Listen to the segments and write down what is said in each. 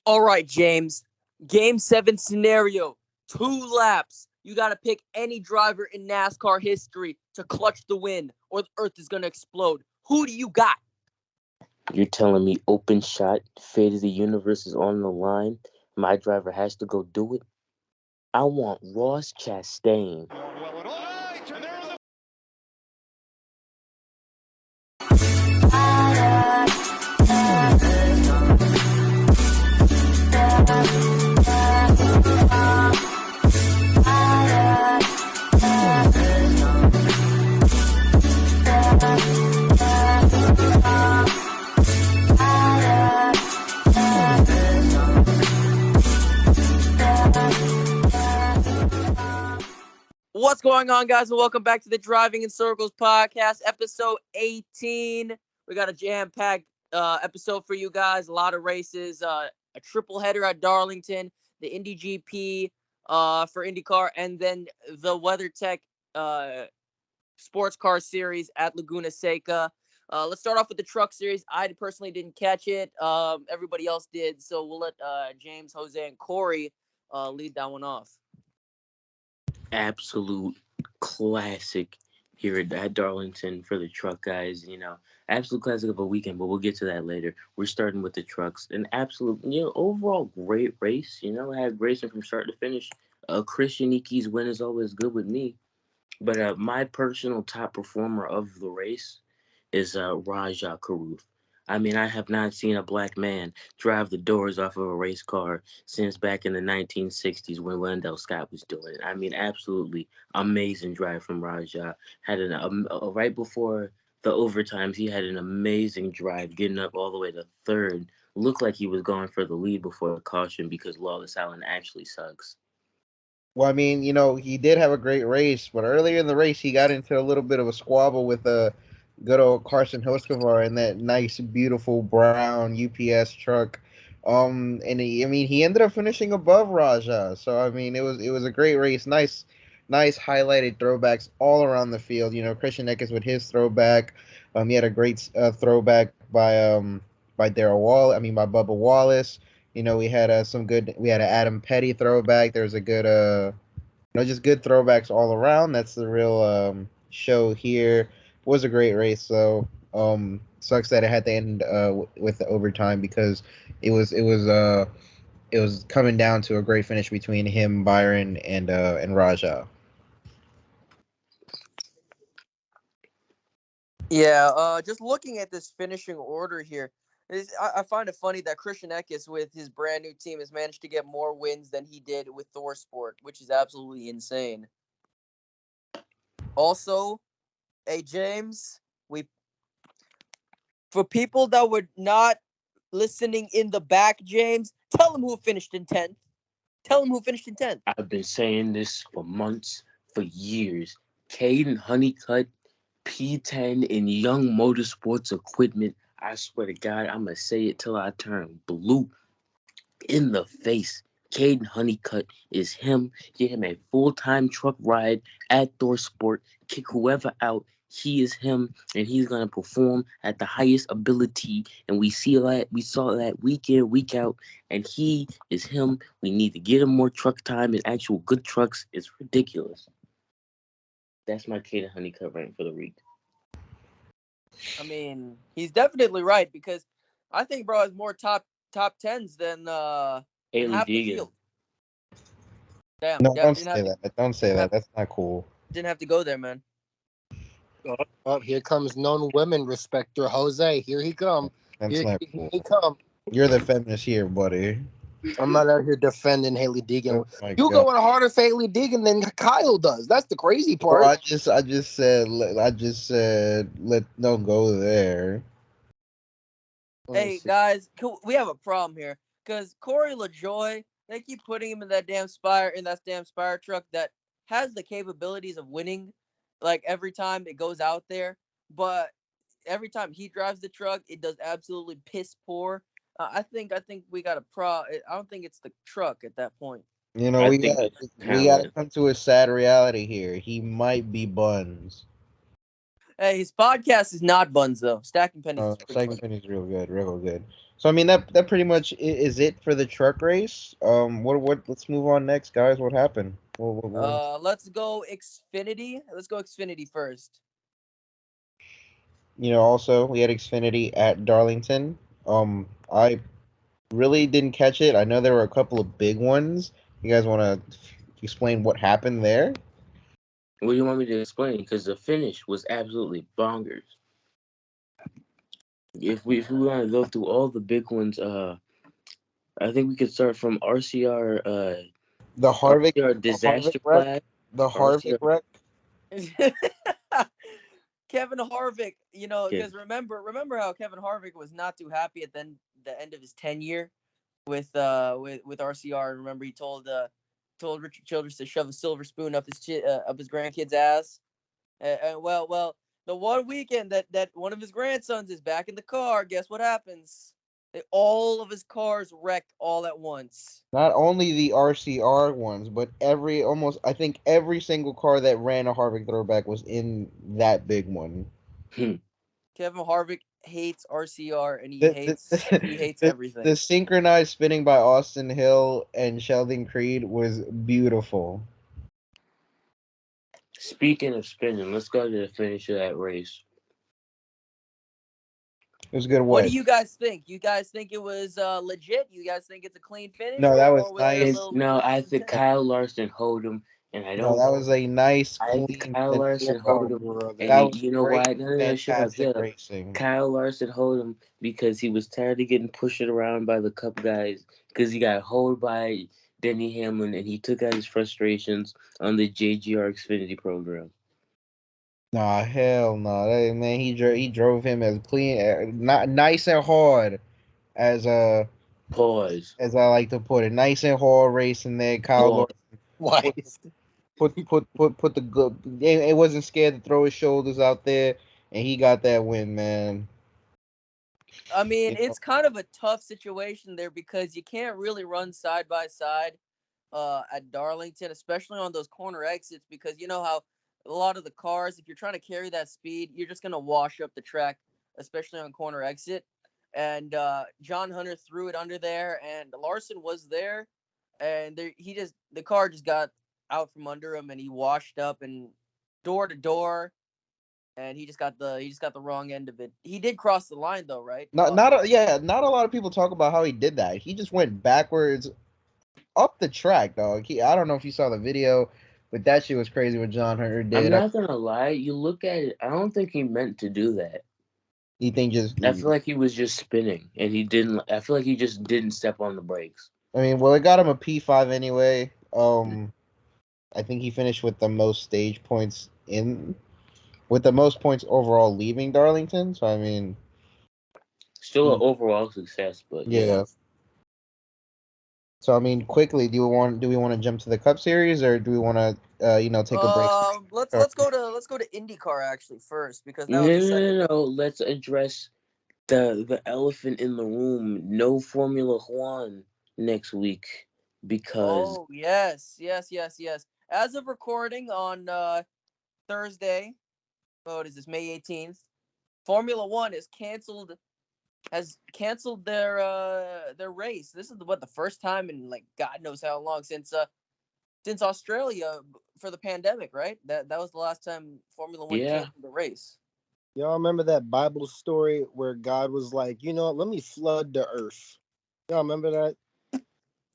All right, James. Game 7 scenario. 2 laps. You got to pick any driver in NASCAR history to clutch the win, or the earth is going to explode. Who do you got? You're telling me open shot, fate of the universe is on the line. My driver has to go do it. I want Ross Chastain. What's going on, guys, and welcome back to the Driving in Circles podcast, episode 18. We got a jam-packed episode for you guys. A lot of races, a triple header at Darlington, the Indy GP for IndyCar, and then the WeatherTech sports car series at Laguna Seca. Let's start off with the truck series. I personally didn't catch it. Everybody else did, so we'll let James, Jose, and Cory lead that one off. Absolute classic here at Darlington for the truck guys. Absolute classic of a weekend, but we'll get to that later. We're starting with the trucks. An absolute, overall great race. Had racing from start to finish. Christian Nicky's win is always good with me. But my personal top performer of the race is Rajah Caruth. I mean, I have not seen a black man drive the doors off of a race car since back in the 1960s when Wendell Scott was doing it. I mean, absolutely amazing drive from Rajah. Had right before the overtimes, he had an amazing drive, getting up all the way to third. Looked like he was going for the lead before the caution because Lawless Allen actually sucks. Well, I mean, he did have a great race, but earlier in the race, he got into a little bit of a squabble with good old Carson Hocevar in that nice, beautiful brown UPS truck. And he ended up finishing above Rajah. So I mean, it was a great race. Nice highlighted throwbacks all around the field. Christian Eckes with his throwback. He had a great throwback by Darrell Wall. By Bubba Wallace. We had some good. We had an Adam Petty throwback. There's a good, just good throwbacks all around. That's the real show here. It was a great race. So sucks that it had to end with the overtime because it was coming down to a great finish between him, Byron, and Rajah. Yeah, just looking at this finishing order here, I find it funny that Christian Eckes, with his brand new team, has managed to get more wins than he did with ThorSport, which is absolutely insane. Also, hey, James, for people that were not listening in the back, James, tell them who finished in 10th. Tell them who finished in 10th. I've been saying this for months, for years. Caden Honeycutt, P10 in Young Motorsports equipment. I swear to God, I'm going to say it till I turn blue in the face. Caden Honeycutt is him. Get him a full-time truck ride at ThorSport. Kick whoever out. He is him, and he's going to perform at the highest ability. And we saw that week in, week out, and he is him. We need to get him more truck time and actual good trucks. It's ridiculous. That's my Caden Honeycutt rank for the week. I mean, he's definitely right because I think bro has more top tens than Haley half the Deegan. field. Damn. No, don't say that. Don't say that. That's not cool. Didn't have to go there, man. Oh, here comes known women respecter Jose. Here he come. That's Here not cool. he come. You're the feminist here, buddy. I'm not out here defending Haley Deegan. Oh You going harder for Haley Deegan than Kyle does. That's the crazy part. Bro, I just said don't go there. Hey guys, we have a problem here because Corey LaJoy, they keep putting him in that damn Spire truck that has the capabilities of winning, like every time it goes out there, but every time he drives the truck, it does absolutely piss poor. I think we got a I don't think it's the truck at that point. We got to come to a sad reality here. He might be Buns. Hey, his podcast is not Buns though. Stacking Pennies. Stacking Pennies is real good. So I mean that pretty much is it for the truck race. What? Let's move on next, guys. What happened? Let's go Xfinity. Let's go Xfinity first. Also we had Xfinity at Darlington. I really didn't catch it. I know there were a couple of big ones. You guys want to explain what happened there? What do you want me to explain? Because the finish was absolutely bonkers. If we want to go through all the big ones, I think we could start from RCR, The Harvick, RCR the Harvick disaster wreck, flag. the Harvick RCR, wreck. Kevin Harvick, okay. because remember how Kevin Harvick was not too happy at the end of his tenure with RCR. Remember he told Richard Childress to shove a silver spoon up his grandkid's ass. Well, the one weekend that one of his grandsons is back in the car, guess what happens? All of his cars wreck all at once. Not only the RCR ones, but I think every single car that ran a Harvick throwback was in that big one. Hmm. Kevin Harvick hates RCR and he The hates he the, hates the everything. synchronized spinning by Austin Hill and Sheldon Creed was beautiful. Speaking of spinning, let's go to the finish of that race. It was a good What do win. you guys think? You guys think it was legit? You guys think it's a clean finish, No, that was or was there a And nice. little no, I some think tech? Kyle Larson hold him, and I No, don't. that was a nice, I think clean Kyle finish. Larson hold Oh, him, brother. and That was you know why? great, No, shut up, fantastic shut up. racing. Kyle Larson hold him because he was tired of getting pushed around by the Cup guys because he got holed by Denny Hamlin, and he took out his frustrations on the JGR Xfinity program. Nah, hell no. Man, he drove him as clean, not nice and hard as Pause. as I like to put it, nice and hard racing there. Kyle Pause. Larson Why? put put the good. It wasn't scared to throw his shoulders out there, and he got that win, man. I mean, You know, it's kind of a tough situation there because you can't really run side by side at Darlington, especially on those corner exits, because you know how a lot of the cars, if you're trying to carry that speed, you're just gonna wash up the track, especially on corner exit. And John Hunter threw it under there, and Larson was there, and the car just got out from under him, and he washed up and door to door, and he just got the wrong end of it. He did cross the line though, right? not a lot of people talk about how he did that. He just went backwards up the track, dog. I don't know if you saw the video, but that shit was crazy what John Hunter I'm did. not gonna lie. You look at it. I don't think he meant to do that. He think just I feel like he was just spinning, and he didn't. I feel like he just didn't step on the brakes. I mean, well, it got him a P5 anyway. I think he finished with the most stage points with the most points overall leaving Darlington. So I mean, Still an he, overall success, but yeah. yeah. So I mean, quickly, do we want to jump to the Cup Series or do we want to take a break? Let's go to IndyCar actually first because No, that was the no, second. no, no. Let's address the elephant in the room. No Formula One next week because Oh yes, yes, yes, yes. As of recording on Thursday, what is this, May 18th? Formula One has canceled their race. This is the first time in like God knows how long since Australia for the pandemic, right? That was the last time Formula One yeah, canceled the race. Y'all remember that Bible story where God was like, let me flood the earth. Y'all remember that?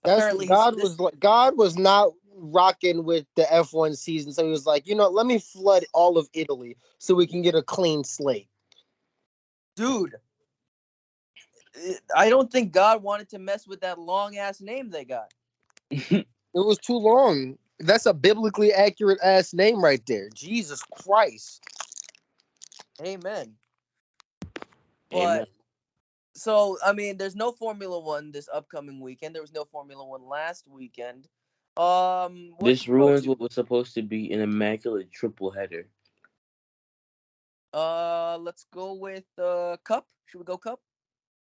That's Apparently, God was like, God was not rocking with the F1 season, so he was like, let me flood all of Italy so we can get a clean slate. dude, I don't think God wanted to mess with that long ass name they got. It was too long. That's a biblically accurate ass name right there. Jesus Christ. Amen. amen. But so I mean, there's no Formula One this upcoming weekend. There was no Formula One last weekend. What This should we go ruins to? what was supposed to be an immaculate triple header. Let's go with Cup. Should we go Cup?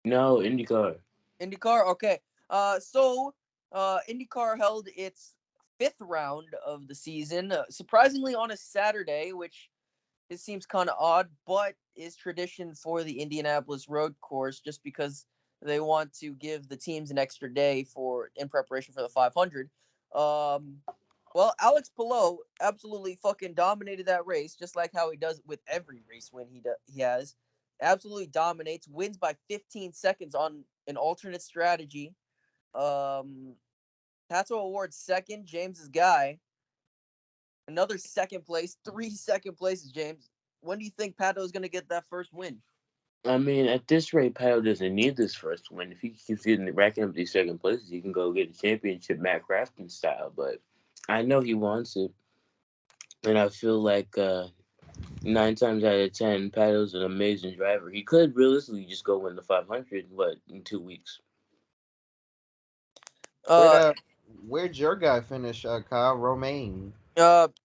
No, IndyCar. IndyCar. Okay. IndyCar held its fifth round of the season, surprisingly on a Saturday, which it seems kind of odd, but is tradition for the Indianapolis road course, just because they want to give the teams an extra day in preparation for the 500. Well, Alex Palou absolutely fucking dominated that race, just like how he does with every race when he has. Absolutely dominates, wins by 15 seconds on an alternate strategy. Pato Award second, James's guy. Another second place, 3 second places, James. When do you think Pato is going to get that first win? I mean, at this rate, Pyle doesn't need this first win. If he keeps getting racking up these second places, he can go get a championship Matt Crafton style. But I know he wants it, and I feel like 9 times out of 10, Pato's an amazing driver. He could realistically just go win the 500, but in 2 weeks. Where'd Uh, where'd your guy finish, Kyle Romaine?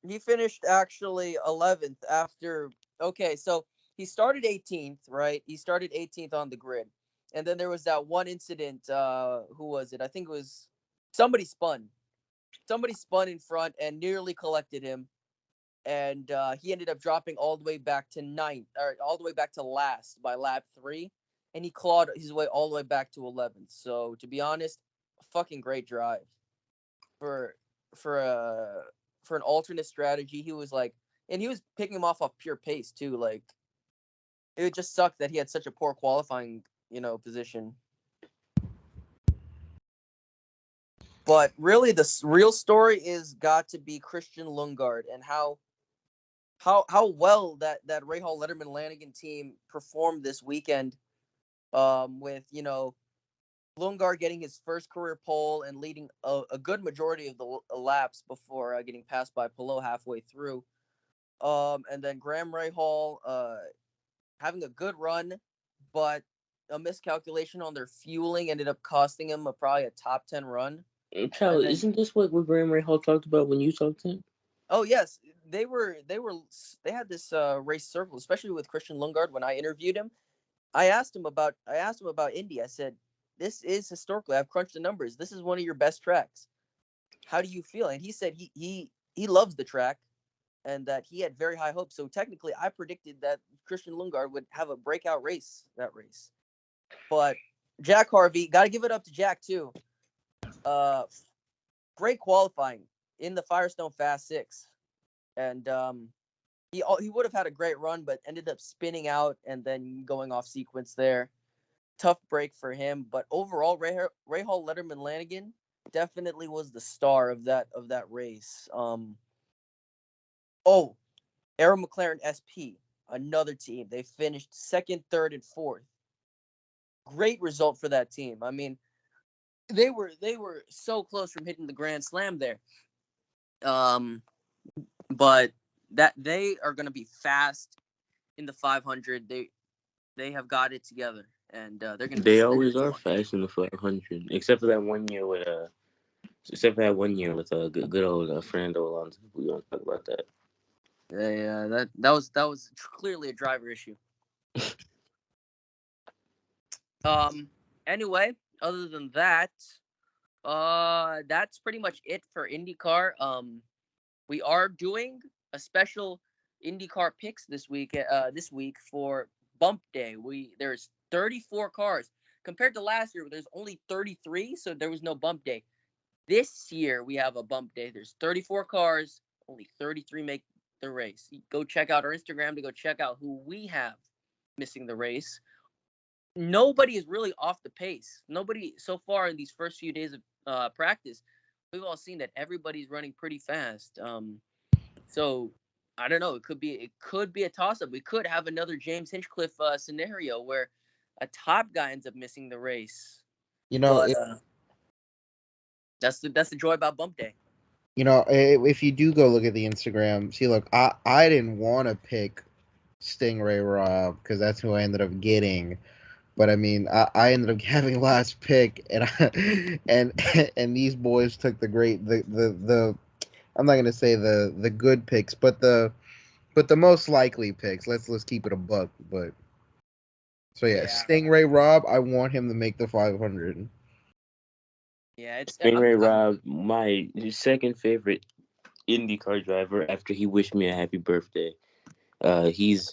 he finished actually 11th after. Okay, so he started 18th, right? He started 18th on the grid, and then there was that one incident. Who was it? I think it was somebody spun. Somebody spun in front and nearly collected him, and he ended up dropping all the way back to ninth, or all the way back to last by lap 3, and he clawed his way all the way back to 11th. So to be honest, a fucking great drive for for a for an alternate strategy. He was like, and he was picking him off pure pace too. Like it just sucked that he had such a poor qualifying, position. But really, the real story is got to be Christian Lundgaard and how well that Rahal Letterman Lanigan team performed this weekend. With Lundgaard getting his first career pole and leading a good majority of the laps before getting passed by Palou halfway through. And then Graham Rahal having a good run, but a miscalculation on their fueling ended up costing him probably a top 10 run. Kyle, And then, isn't this what Graham Ray Hall talked about when you talked to him? oh yes, they had this race circle, especially with Christian Lundgaard. When I interviewed him, I asked him about Indy. I said, "This is historically. I've crunched the numbers. This is one of your best tracks. How do you feel?" And he said he loves the track and that he had very high hopes. So technically, I predicted that Christian Lundgaard would have a breakout race that race. But Jack Harvey, got to give it up to Jack too. Uh, Great qualifying in the Firestone Fast Six, and he would have had a great run, but ended up spinning out and then going off sequence there. Tough break for him, but overall, Rahal Letterman Lanigan definitely was the star of that race. Oh, Arrow McLaren SP, another team. They finished second, third, and fourth. Great result for that team. I mean, they were so close from hitting the grand slam there. Um, but that they are going to be fast in the 500. They have got it together, and they're going to be. They always are fast in the 500, except for that one year with good old Fernando Alonso. We don't talk about that. Yeah, that was clearly a driver issue. Um. Anyway, other than that, that's pretty much it for IndyCar. We are doing a special IndyCar picks this week. This week for Bump Day. There's 34 cars compared to last year. There's only 33, so there was no Bump Day. This year we have a Bump Day. There's 34 cars, only 33 make the race. Go check out our Instagram to go check out who we have missing the race. Nobody is really off the pace. Nobody so far in these first few days of practice. We've all seen that everybody's running pretty fast. So I don't know. It could be a toss up. We could have another James Hinchcliffe scenario where a top guy ends up missing the race. You know, But that's the joy about Bump Day. if you do go look at the Instagram, see, look, I didn't want to pick Stingray Rob because that's who I ended up getting. But I mean, I ended up having last pick, and and these boys took the I'm not gonna say the good picks, but the most likely picks. Let's keep it a buck. But so yeah, Yeah, Stingray Rob, I want him to make the 500. yeah. It's Stingray Rob, my second favorite IndyCar driver after he wished me a happy birthday. He's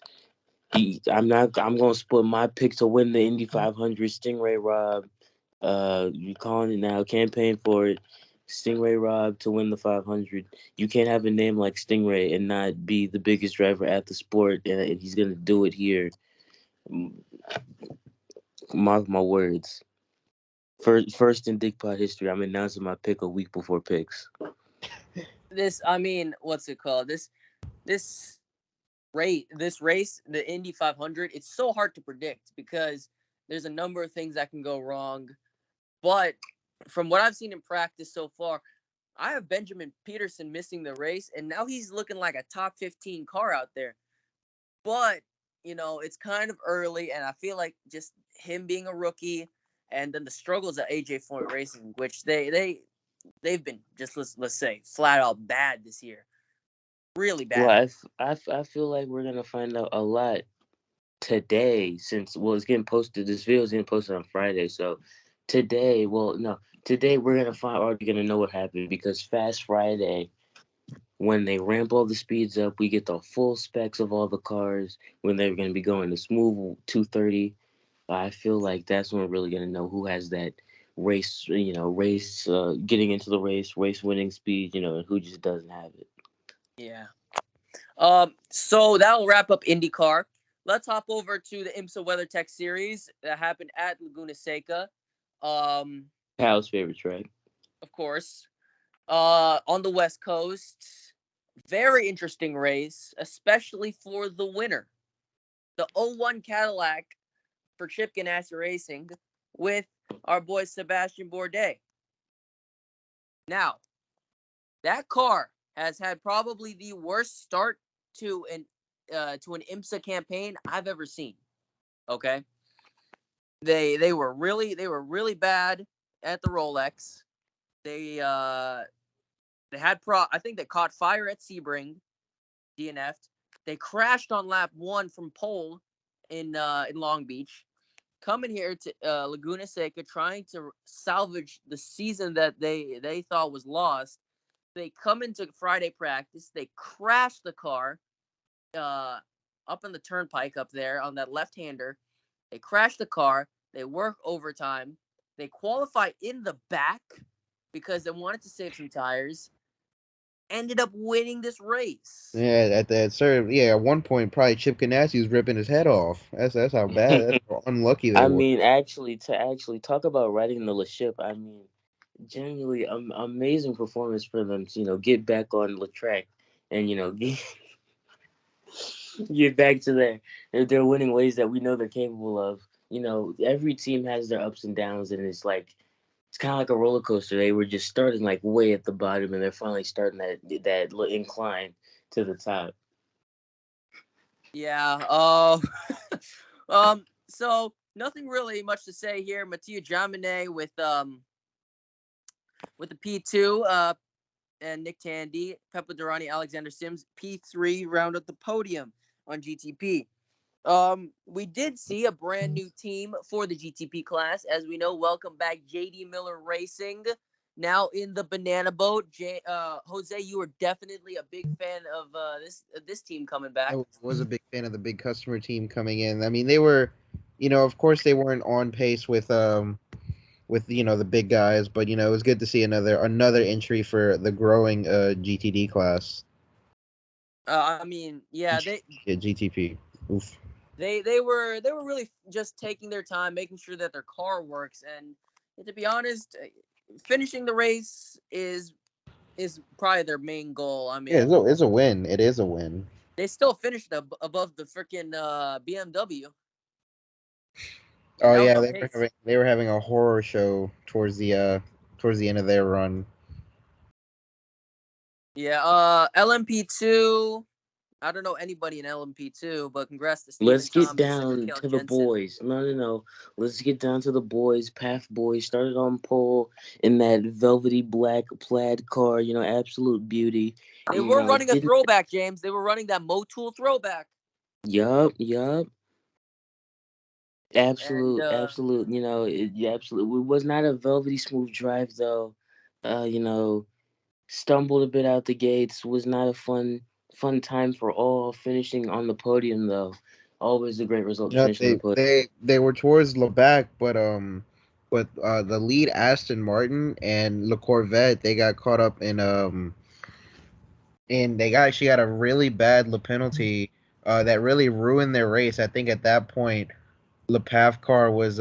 I'm gonna split my pick to win the Indy 500. Stingray Rob. You calling it now? Campaign for it. Stingray Rob to win the 500. You can't have a name like Stingray and not be the biggest driver at the sport, and he's gonna do it here. Mark my words. First in Dick Pot history, I'm announcing my pick a week before picks. I mean, what's it called? This race, the Indy 500, it's so hard to predict because there's a number of things that can go wrong. But from what I've seen in practice so far, I have Benjamin Peterson missing the race, and now he's looking like a top 15 car out there. But, it's kind of early, and I feel like just him being a rookie and then the struggles at AJ Foyt Racing, which they've been just, let's say, flat out bad this year. Really Well, bad. I feel like we're gonna find out a lot today since it's getting posted. This video is getting posted on Friday, so today, well, no, today we're already gonna know what happened because Fast Friday, when they ramp all the speeds up, we get the full specs of all the cars when they're gonna be going to smooth 230. I feel like that's when we're really gonna know who has that getting into the race winning speed, and who just doesn't have it. Yeah. So that'll wrap up IndyCar. Let's hop over to the IMSA WeatherTech Series that happened at Laguna Seca. Kyle's favorite track. Of course. On the West Coast. Very interesting race, especially for the winner. The 01 Cadillac for Chip Ganassi Racing with our boy Sebastian Bourdais. Now, that car has had probably the worst start to an IMSA campaign I've ever seen. Okay, they were really bad at the Rolex. They had I think they caught fire at Sebring, DNF'd. They crashed on lap 1 from pole in Long Beach. Coming here to Laguna Seca, trying to salvage the season that they thought was lost. They come into Friday practice. They crash the car up on the turnpike up there on that left-hander. They crash the car. They work overtime. They qualify in the back because they wanted to save some tires. Ended up winning this race. Yeah, at one point probably Chip Ganassi was ripping his head off. That's how bad, that's how unlucky they I were. mean, to talk about riding the Le Chip, I mean, genuinely amazing performance for them to get back on the track and get back to their winning ways that we know they're capable of. Every team has their ups and downs, and it's kind of like a roller coaster. They were just starting like way at the bottom, and they're finally starting that incline to the top. Yeah. So nothing really much to say here. Mattia Jaminet with the P2, and Nick Tandy, Peppa Durrani, Alexander Sims, P3 round up the podium on GTP. We did see a brand new team for the GTP class. As we know, welcome back JD Miller Racing. Now in the banana boat. Jose, you were definitely a big fan of this team coming back. I was a big fan of the big customer team coming in. I mean, they were, of course they weren't on pace with the big guys, but it was good to see another entry for the growing GTD class. I mean, yeah, Yeah, GTP. Oof. they were really just taking their time, making sure that their car works, and to be honest, finishing the race is probably their main goal. I mean, Yeah, it's a win. It is a win. they still finished above the freaking BMW, and Oh that was yeah, on pace. they were having a horror show towards the end of their run. Yeah, LMP2. I don't know anybody in LMP2, but congrats to Steven Let's get Thomas and down Mikael to the Jensen. boys. No. Let's get down to the boys. Path boys started on pole in that velvety black plaid car. Absolute beauty. They were running a Didn't. throwback, James. They were running that Motul throwback. Yup. And Absolute. Absolutely. It was not a velvety smooth drive though. Uh, you know, Stumbled a bit out the gates. Was not a fun time for all. Finishing on the podium though. Always a great result, No, finishing on the podium. they were towards Lebac, but the lead Aston Martin and Le Corvette, they got caught up and they got actually got a really bad Le penalty that really ruined their race. I think at that point Le Paf car was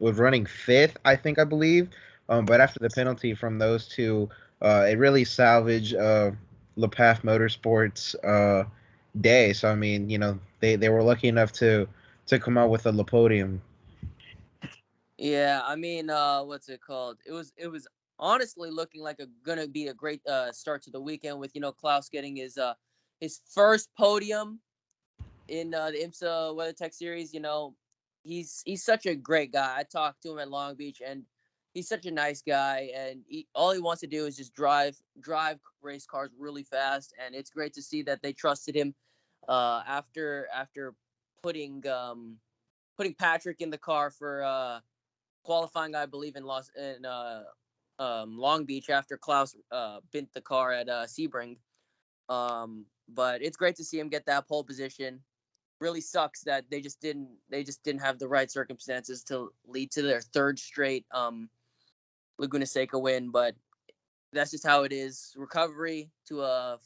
running fifth, I believe. But after the penalty from those two, it really salvaged Le Paf Motorsports day. So I mean, they were lucky enough to come out with a Le podium. Yeah, I mean, what's it called? It was honestly looking like gonna be a great start to the weekend with Klaus getting his first podium in the IMSA WeatherTech series. He's such a great guy. I talked to him at Long Beach, and he's such a nice guy. And all he wants to do is just drive race cars really fast. And it's great to see that they trusted him after putting Patrick in the car for qualifying, I believe, in Long Beach after Klaus bent the car at Sebring. But it's great to see him get that pole position. Really sucks that they just didn't have the right circumstances to lead to their third straight Laguna Seca win, but that's just how it is. Recovery to a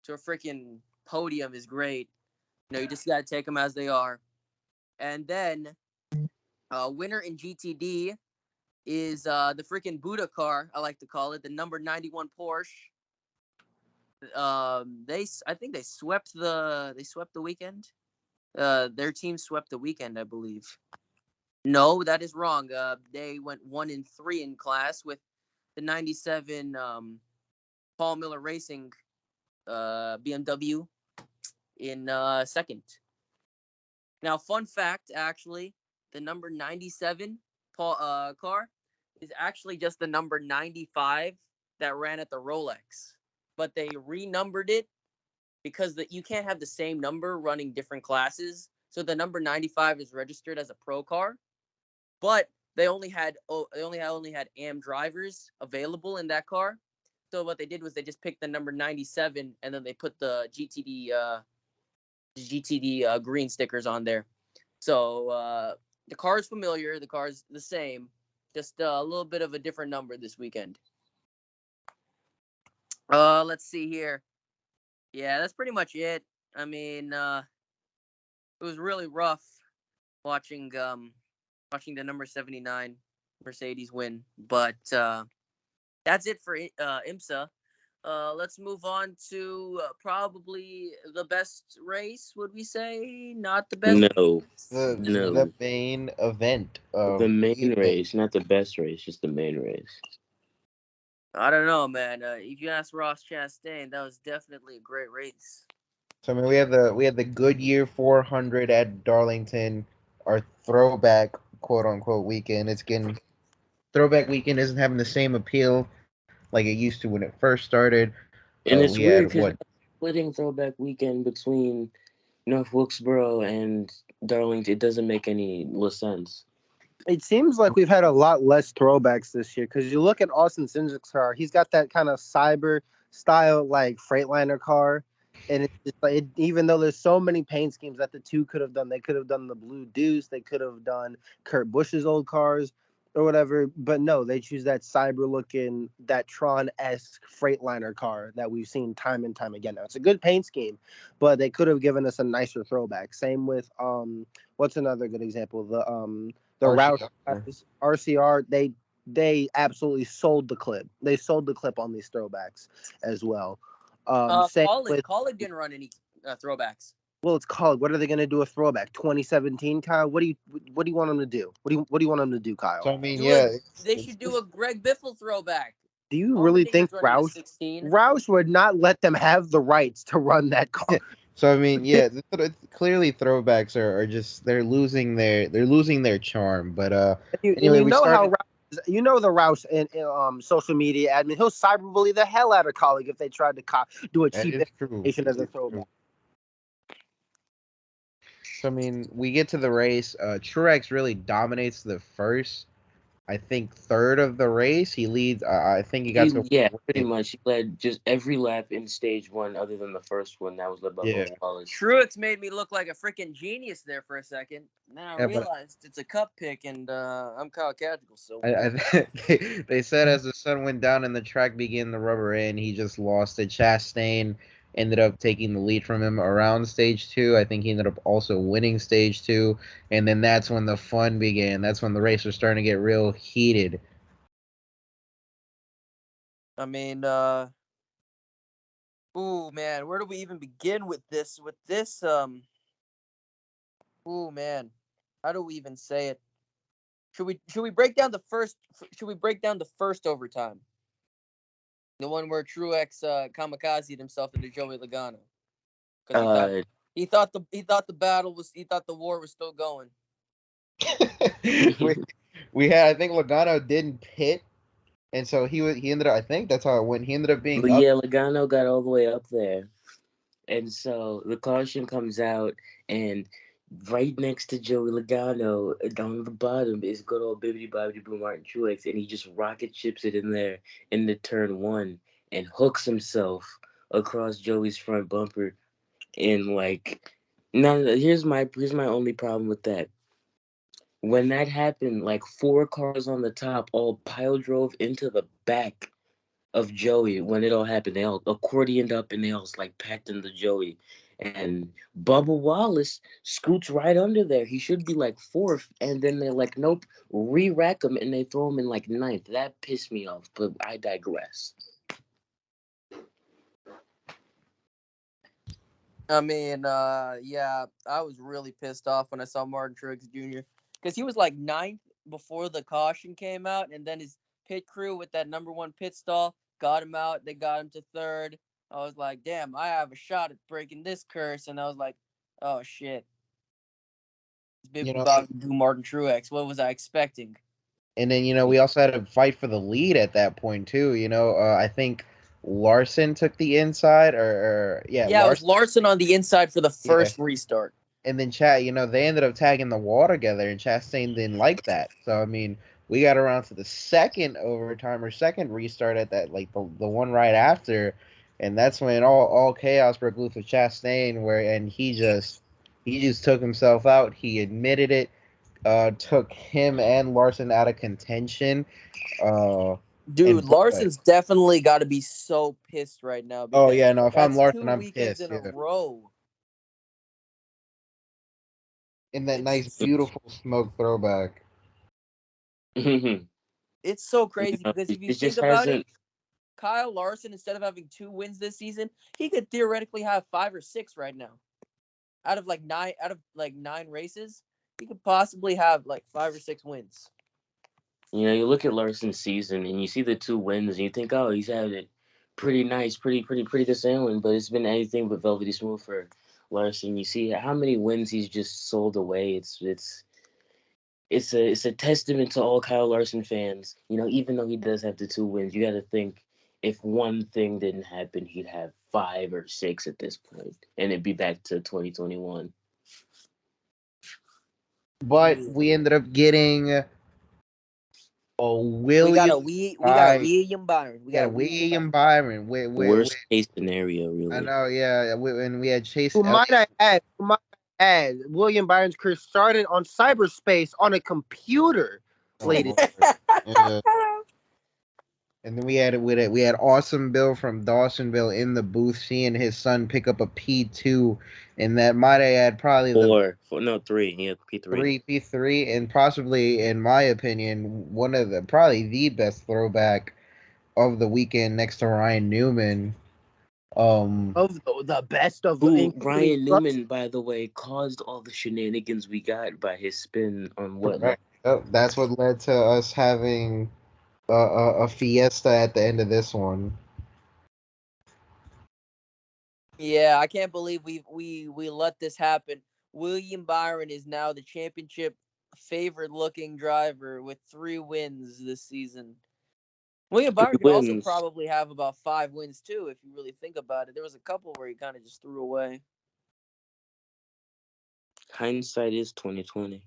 freaking podium is great. You just got to take them as they are. And then winner in GTD is the freaking Buddha car, I like to call it, the number 91 Porsche. I think they swept the weekend. Their team swept the weekend, I believe. No, that is wrong. They went 1-3 in class with the 97 Paul Miller Racing BMW in second. Now, fun fact, actually, the number 97 car is actually just the number 95 that ran at the Rolex, but they renumbered it because you can't have the same number running different classes. So the number 95 is registered as a pro car, but they only had AM drivers available in that car. So what they did was they just picked the number 97 and then they put the GTD green stickers on there. So the car is familiar. The car is the same, just a little bit of a different number this weekend. Let's see here. Yeah, that's pretty much it. I mean, it was really rough watching the number 79 Mercedes win, but that's it for IMSA. Let's move on to probably the best race. Would we say not the best? No, The no. main event The of the main weekend. race, not the best race, just the main race. I don't know, man. If you ask Ross Chastain, that was definitely a great race. So I mean, we had the Goodyear 400 at Darlington, our throwback quote unquote weekend. It's getting throwback weekend isn't having the same appeal like it used to when it first started. And We it's had weird what? because splitting throwback weekend between North Wilkesboro and Darlington, it doesn't make any sense. It seems like we've had a lot less throwbacks this year because you look at Austin Cindric's car. He's got that kind of cyber style, like Freightliner car, and it's just like even though there's so many paint schemes that the two could have done, they could have done the Blue Deuce, they could have done Kurt Busch's old cars or whatever. But no, they choose that cyber looking, that Tron-esque Freightliner car that we've seen time and time again. Now it's a good paint scheme, but they could have given us a nicer throwback. Same with what's another good example? The Roush RCR. RCR, they absolutely sold the clip. They sold the clip on these throwbacks as well. Same with Colleague didn't run any throwbacks. well, it's called. What are they going to do a throwback? 2017, Kyle. What do you want them to do? What do you want them to do, Kyle? So I mean, Do a yeah, They should do a Greg Biffle throwback. Do you really think Allmendinger's running a 16. Roush would not let them have the rights to run that car? so I mean, yeah. Clearly, throwbacks are just they're losing their charm. But And anyway, you we know how started. Roush, you know the Roush in social media admin. He'll cyberbully the hell out of colleague if they tried to do a That cheap is true. imitation as a That is throwback. true. So I mean, we get to the race. Truex really dominates the first I think, third of the race. He leads. I think he got to. Pretty much. He led just every lap in stage one, other than the first one that was led by Yeah. Bubba Wallace. Truex made me look like a freaking genius there for a second. Then I Yeah, but realized it's a cup pick, and I'm Kyle Casual. So they said as the sun went down and the track began to rubber in, he just lost it. Chastain ended up taking the lead from him around stage two. I think he ended up also winning stage two, and then that's when the fun began. That's when the race was starting to get real heated. I mean, ooh man, where do we even begin with this? Ooh man, how do we even say it? Should we break down the first? Should we break down the first overtime? The one where Truex kamikazed himself into Joey Logano because he thought the war was still going. we had, I think Logano didn't pit, and so he ended up, I think that's how it went. He ended up being But up. yeah, Logano got all the way up there. And so the caution comes out, and right next to Joey Logano, down at the bottom, is good old Bibbidi Bobbidi Boo Martin Truex, and he just rocket chips it in there into turn one and hooks himself across Joey's front bumper. And like, now here's my only problem with that. When that happened, like four cars on the top all pile drove into the back of Joey when it all happened. They all accordioned up and they all like packed into Joey. And Bubba Wallace scoots right under there. He should be like fourth. And then they're like, nope, re-rack him and they throw him in like ninth. That pissed me off, but I digress. I mean, yeah, I was really pissed off when I saw Martin Truex Jr. because he was like ninth before the caution came out, and then his pit crew with that number one pit stall got him out. They got him to third. I was like, damn, I have a shot at breaking this curse, and I was like, oh shit, it's You Bippy know, Bobby Boo Martin Truex. What was I expecting? and then we also had to fight for the lead at that point too. I think Larson took the inside, or yeah, Yeah, it was Larson. Larson on the inside for the Yeah, first restart. and then they ended up tagging the wall together, and Chastain didn't like that. So I mean, we got around to the second overtime or second restart at that, like the one right after, and that's when all chaos broke loose with Chastain, and he just took himself out. He admitted it. Took him and Larson out of contention. Uh, Dude, and but Larson's definitely got to be so pissed right now oh because yeah, no, if I'm that's Larson, two I'm weekends pissed. in a Yeah, row. in that nice, It's beautiful smoke throwback. it's so crazy because if you It think just about it, hasn't. Kyle Larson, instead of having 2 wins this season, he could theoretically have 5 or 6 right now. Out of nine races, he could possibly have like 5 or 6 wins. You look at Larson's season and you see the 2 wins and you think, oh, he's had it pretty nice, pretty good sailing, but it's been anything but velvety smooth for Larson. You see how many wins he's just sold away. It's a testament to all Kyle Larson fans. Even though he does have the 2 wins, you got to think if one thing didn't happen, he'd have 5 or 6 at this point, and it'd be back to 2021. But Yeah. we ended up getting a We got William a Byron. William Byron. We We got got a a William William Byron. Byron. Worst case scenario, I really. know, yeah. And we had Chase Who might Elliott. I add, William Byron's career started on cyberspace on a computer. Oh Ladies, Lord. Yeah. And then we had Awesome Bill from Dawsonville in the booth, seeing his son pick up a P2, and that might I add probably the Four, no, three. He had P3. P3, and possibly, in my opinion, one of probably the best throwback of the weekend next to Ryan Newman. of the best of the Who including Ryan trucks. Newman, by the way, caused all the shenanigans we got by his spin on what lap? Correct. Yep, that's what led to us having a fiesta at the end of this one. Yeah, I can't believe we let this happen. William Byron is now the championship favorite looking driver with 3 wins this season. William Three Byron could also wins. probably have about 5 wins too, if you really think about it. There was a couple where he kind of just threw away. Hindsight is 2020.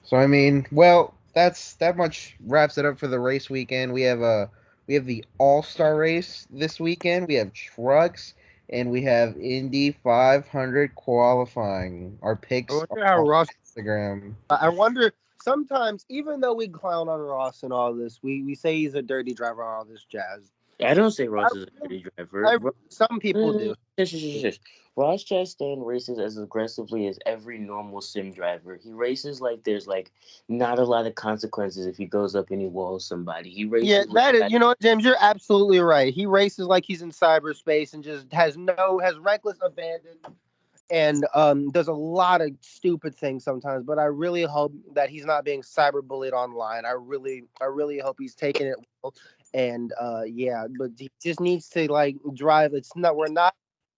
So I mean, well, that much wraps it up for the race weekend. We have the All-Star race this weekend. We have trucks and we have Indy 500 qualifying. Our I picks wonder are how on Ross. Instagram. I wonder. Sometimes, even though we clown on Ross and all this, we say he's a dirty driver and all this jazz. I don't say I Ross is a really, dirty driver. some people do. Shush. Ross Chastain races as aggressively as every normal sim driver. He races like there's like not a lot of consequences if he goes up and he walls somebody. He Yeah, races with that is. that. You know what, James? You're absolutely right. He races like he's in cyberspace and just has reckless abandon and does a lot of stupid things sometimes. But I really hope that he's not being cyberbullied online. I really hope he's taking it well. And yeah, but he just needs to like drive.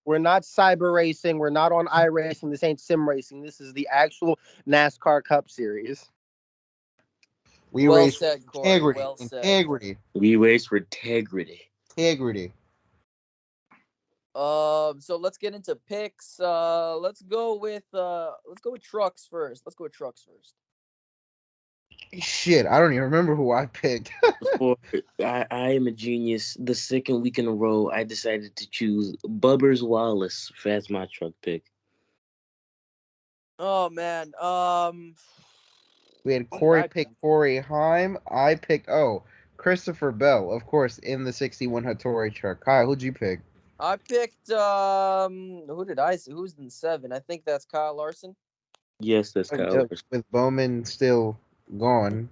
We're not cyber racing. We're not on iRacing. This ain't sim racing. This is the actual NASCAR Cup Series. We Well race with said, Corey. integrity, Well said. integrity, We race for integrity. integrity. So let's get into picks. Let's go with trucks first. Shit, I don't even remember who I picked. For I am a genius. The second week in a row, I decided to choose Bubbers Wallace as my truck pick. Oh man. We had Corey I pick Corey Heim. I picked Christopher Bell, of course, in the 61 Hattori truck. Kyle, who'd you pick? I picked who did I see? Who's in 7? I think that's Kyle Larson. Yes, that's Kyle. With Bowman still gone.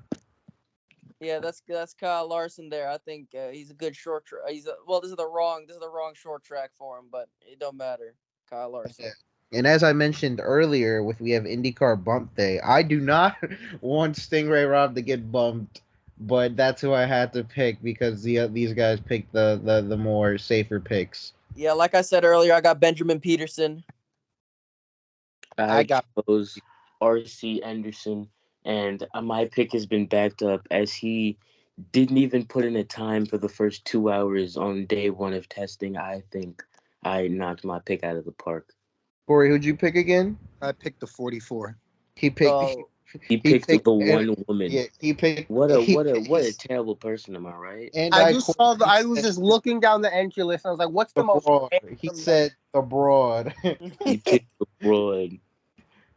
Yeah, that's Kyle Larson there. I think he's a good short track. This is the wrong short track for him, but it don't matter. Kyle Larson. And as I mentioned earlier, we have IndyCar bump day. I do not want Stingray Rob to get bumped, but that's who I had to pick because these guys picked the more safer picks. Yeah, like I said earlier, I got Benjamin Peterson. I chose R.C. Anderson, and my pick has been backed up as he didn't even put in a time for the first 2 hours on day one of testing. I think I knocked my pick out of the park. Corey, who'd you pick again? I picked the 44. He picked. Oh, He picked the one woman. Yeah, he picked. What a terrible person, am I right? And I was just looking down the entry list. And I was like, "What's the most?" broad. He said the broad. He picked the broad.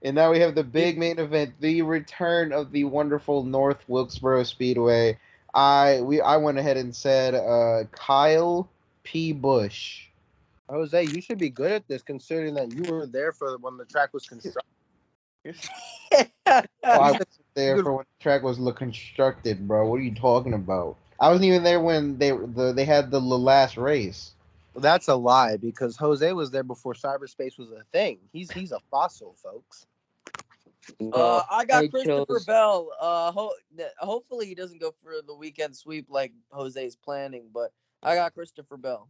And now we have the big main event, the return of the wonderful North Wilkesboro Speedway. I went ahead and said Kyle P. Busch. Jose, you should be good at this, considering that you were there for when the track was constructed. I wasn't there for when the track was constructed, bro. What are you talking about? I wasn't even there when they had the last race. That's a lie because Jose was there before cyberspace was a thing. He's a fossil, folks. I got Christopher Bell. Hopefully he doesn't go for the weekend sweep like Jose's planning, but I got Christopher Bell.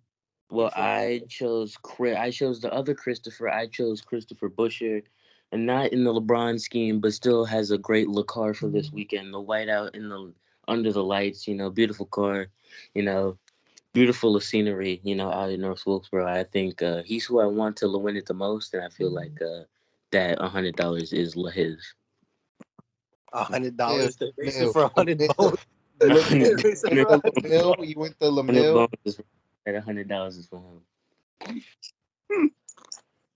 Well, I chose the other Christopher. I chose Christopher Buescher, and not in the LeBron scheme, but still has a great look car for this weekend. The whiteout in the under the lights, beautiful car, beautiful scenery, out in North Wilkesboro. I think he's who I want to win it the most, and I feel like that $100 is his. $100 to race for $100. You went to LeMille. At $100 is for him.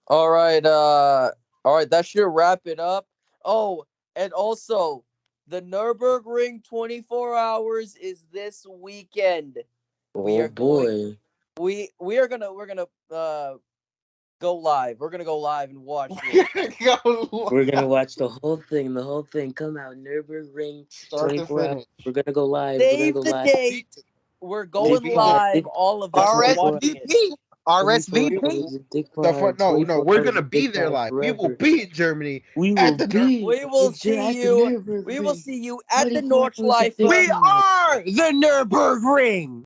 All right, that should wrap it up. Oh, and also the Nürburgring 24 hours is this weekend. We are gonna go live. We're gonna go live and watch it. We're gonna watch the whole thing come out. Nürburgring 24 hours. We're gonna go live. Save the date. We're going live. All of us RSVP. No. We're gonna be there live. We will be in Germany. We will see you. We will see you at the Nordschleife. We are the Nürburgring.